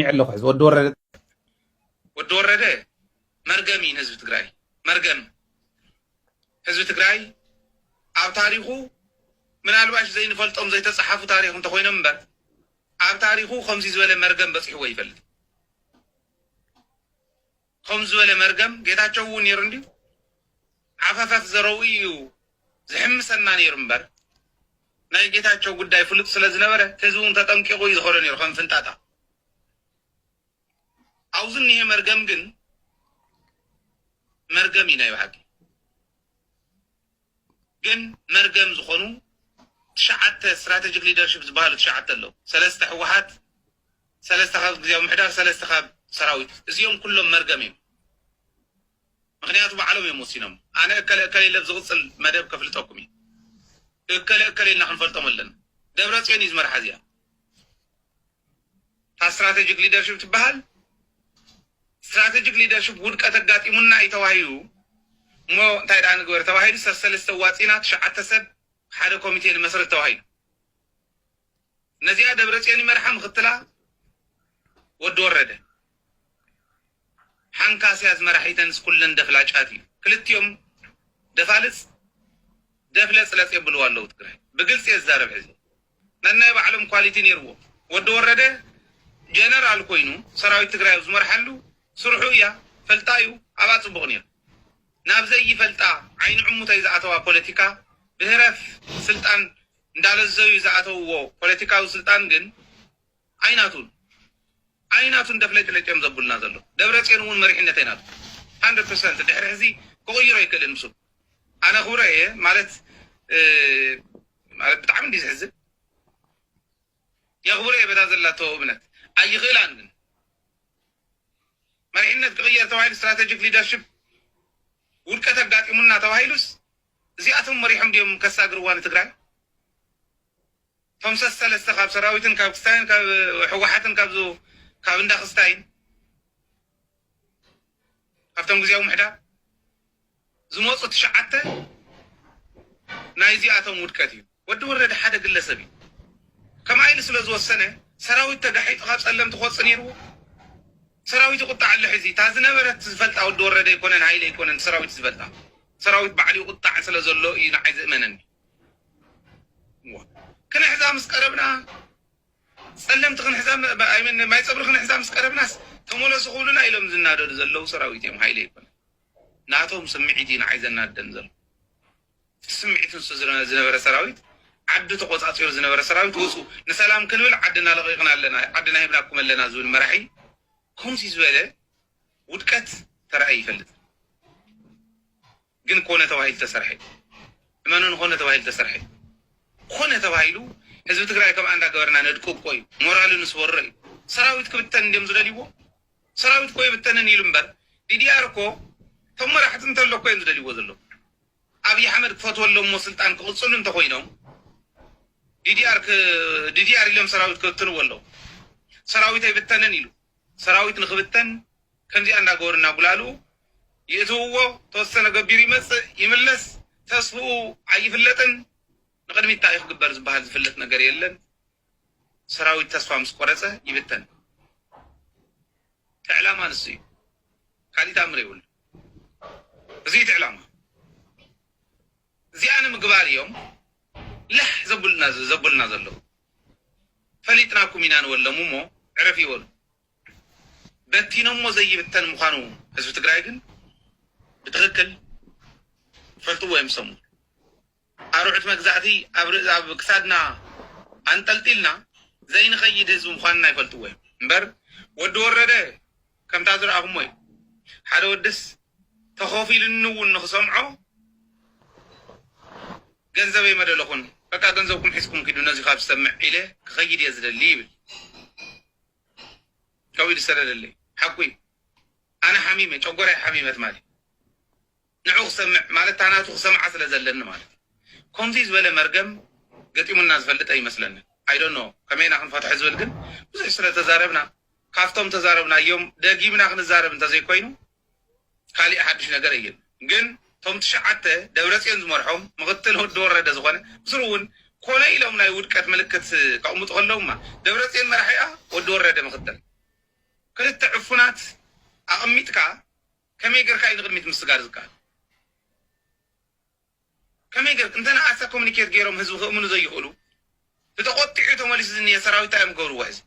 سمع له خز ودورده مرجمين حزب تግራይ مرجم حزب تግራይ ኣብ ታሪኹ ምናልባሽ ዘይንፈልጦም ዘይተጻሓፉ ታሪኽ እንተኾይኖም እምበር ኣብ ታሪኹ ከምዚ ዝበለ መርገም በጽሕዎ ይፈልጥ ከምዚ ዝበለ መርገም ጌታቸው ነይሩ እንዲሁ ዓፈፈት ዘረው እዩ ዝሕምሰና ነይሩ እምበር ናይ ጌታቸው ጉዳይ ፍሉጥ ስለ ዝነበረ ህዝቡን ተጠንቂቁ ይዝኸረ ነይሩ ከም ፍንጣጣ አውዝን ይሄ መርገም ግን መርገም ይናይ ባቂ ግን መርገም ዝኾኑ تشعت استراتيجيك ليدرشيب ዝባሃሉ تشعت አለው ሰለስተ ህወሓት ሰለስተ ካብ ግዚያው ምሕዳር ሰለስተ ካብ ሰራዊት እዚኦም ኩሎም መርገም እዮም ምክንያቱ በዓለም የሞሲኖም አነ ከሌለ ዝغጽል መደብ ከፍልጠኩም ከሌልና ክንፈልጦም አለን ደብረጽዮን ይዝመርሐ እዚያ ስትራቴጂክ ሊደርሺፕ ትባሃል ስትራቴጂክ ሊደርሺፕ ውድቀት አጋጢሙና ይተዋሂዩ ሞ ታይዳን ግበር ተዋሂዱ ሰለስተ ዋጺና ተሸዓተ ሰብ ሓደ ኮሚቴ ለመስረት ተዋሂዱ ነዚያ ደብረጽዮን ይመርሐ ምክትላ ወድ ወረደ ሓንካስ ያዝመራሒተንስ ኩለን ደፍላጫት እዩ ክልቲኦም ደፋልጽ ደፍለጽለጽ ይብሉ አለው ትግራይ በግልጽ የዛረብ ሕዚ ነናይ ባዕሎም ኳሊቲ ነርዎ ወድ ወረደ ጀነራል ኮይኑ ሰራዊት ትግራይ ዝመርሐሉ ስርሑ ያ ፈልጣዩ አባጽ በግኒር ናብዘይ ይፈልጣ አይን ዕሙታይ ዘአተዋ ፖለቲካ ብህረፍ ስልጣን እንዳለዘዩ ዘአተውዎ ፖለቲካው ስልጣን ግን አይናቱን ደፍለጭለጭም ዘቡልና ዘሎ ደብረጽዮን መሪሕነት አይናቱ 100% ድሕሪ ሕዚ ክغይሮ ይክእል ምሱ አነ ኹረየ ማለት ብጣዕሚ እንዲዝሕዝብ የኽብረ በታዘላቶ እምነት አይኽላን ግን መሪሕነት ክغير ተዋሂሉ ስትራቴጂክ ሊደርሺፕ ውድቀት አጋጢሙና ተዋሂሉስ እዚአቶም መሪሕም ዲዮም ከሳግርዋን ትግራይ ፈምሰስ ሰለስተ ካብ ሰራዊትን ካብ ክስታይን ካብ ህወሓትን ካብ እንዳ ክስታይን ካብቶም ግዚያው ምሕዳር ዝመፁ ተሸዓተ ናይ እዚአቶም ውድቀት እዩ ወዲ ወረደ ሓደ ግለሰብ እዩ ከማይል ስለ ዝወሰነ ሰራዊት ተጋሒጡ ካብ ጸለም ትኾጽ ነይርዎ ሰራዊት ይቁጣዕ አለ ሕዚ ታዝነበረት ዝፈልጣ ወዲ ወረደ ይኮነን ሃይለ ይኮነን ሰራዊት ዝፈልጣ ሰራዊት ባዕሊ ይቁጣዕ ስለ ዘሎ እዩ ንዓይ ዝእመነኒ ክንሕዛ ምስ ቀረብና ጸለምቲ ክንሕዛ አይመን ማይ ጸብሪ ክንሕዛ ምስ ቀረብናስ ተመለሱ ኹሉና ኢሎም ዝናደዱ ዘለው ሰራዊት እዮም ሃይለ ይኮነን ናቶም ስምዒት ንዓይ ዘናደን ዘሎ ስምዒትን ዝነበረ ሰራዊት ዓዲ ተቆጻጽዮ ዝነበረ ሰራዊት ወፁ ንሰላም ክንብል ዓድና ለቂቕና ኣለና ዓድና ሂብናኩም ኣለና ዝብል መራሒ ከምዚ ዝበለ ውድቀት ተራእይ ይፈልጥ ግን ኮነ ተባሂል ተሰርሐ እመኑን ኮነ ተባሂል ተሰርሐ ኮነ ተባሂሉ ህዝብ ትግራይ ከም አንዳ ገበርና ነድቁ ቆይ ሞራልን ስወረይ ሰራዊት ክብተን እንደም ዝደልይዎ ሰራዊት ቆይ ብተነን ይልምበር ዲዲአር ኮ ተመራሕት እንተሎ ቆይ ዝደልይዎ ዘሎ አብይ አሕመድ ክፈትወሎም ስልጣን ክቅጽሉ እንተኮይኖም ዲዲአር ኢሎም ሰራዊት ክብተን ወለው ሰራዊት አይብተነን ይሉ ሰራዊት ንክብተን ከምዚ አንዳ ገበርና ጉላሉ ይእትውዎ ተወሰነ ገቢር ይመጽእ ይምለስ ተስፉ አይፍለጥን ንቅድሚት ታሪክ ግበር ዝባሃል ዝፍለጥ ነገር የለን ሰራዊት ተስፋ ምስ ቆረጸ ይብተን ተዕላማ ንሱ ካሊታ ምሬውል እዚ ተዕላማ እዚአነ ምግባር እዮም ለህ ዘቡልና ዘሎ ፈሊጥናኩም ኢና ንወለሙ ሞ ዕረፍ ይወሉ በቲኖሞ ዘይብተን ምዃኑ ህዝብ ትግራይ ግን بتغكل فلتو ويمسمو أروعت مجزعتي أب كسادنا أنتلتيلنا زين خيد هزو مخاننا يفلتو ويم مبر ودور رده كم تازر أغموي حدا ودس تخوفي للنو نخصمعو جنزبي مدلخون فكا جنزبكم حسكم كدو نزي خاب سمع إليه كخيد يزل الليبل كويل سلال اللي حقوي أنا حميمة شوقري حميمة مالي نعوخ سمع مالت تاناتو سمع سلا زلن مالت كونزيز ولا مرقم قطيم الناس فلت أي مثلا I don't know كمين أخن فتح زول قل بزي سلا تزاربنا كافتهم تزاربنا يوم داقيمنا أخن الزارب انت زي كوينو خالي أحدش نقريين قل توم تشعته دولتين زمرحهم مغتل هو الدور رد زغانه بسرون كونا إلهم لا يود كات ملكة كأمت غلوما دولتين مرحية والدور رد مغتل ክልተ ዕፉናት ኣቕሚጥካ ከመይ ጌርካ እዩ ንቅድሚት ምስጋር ዝከኣል? ከመይ ጌር እንተነኣሳ ኮሚኒኬት ገይሮም ህዝቢ ክእምኑ ዘይኽእሉ ተቆጢዑ ተመሊሱ ዝኒሄ ሰራዊት እዮም ገብርዎ ሕዚ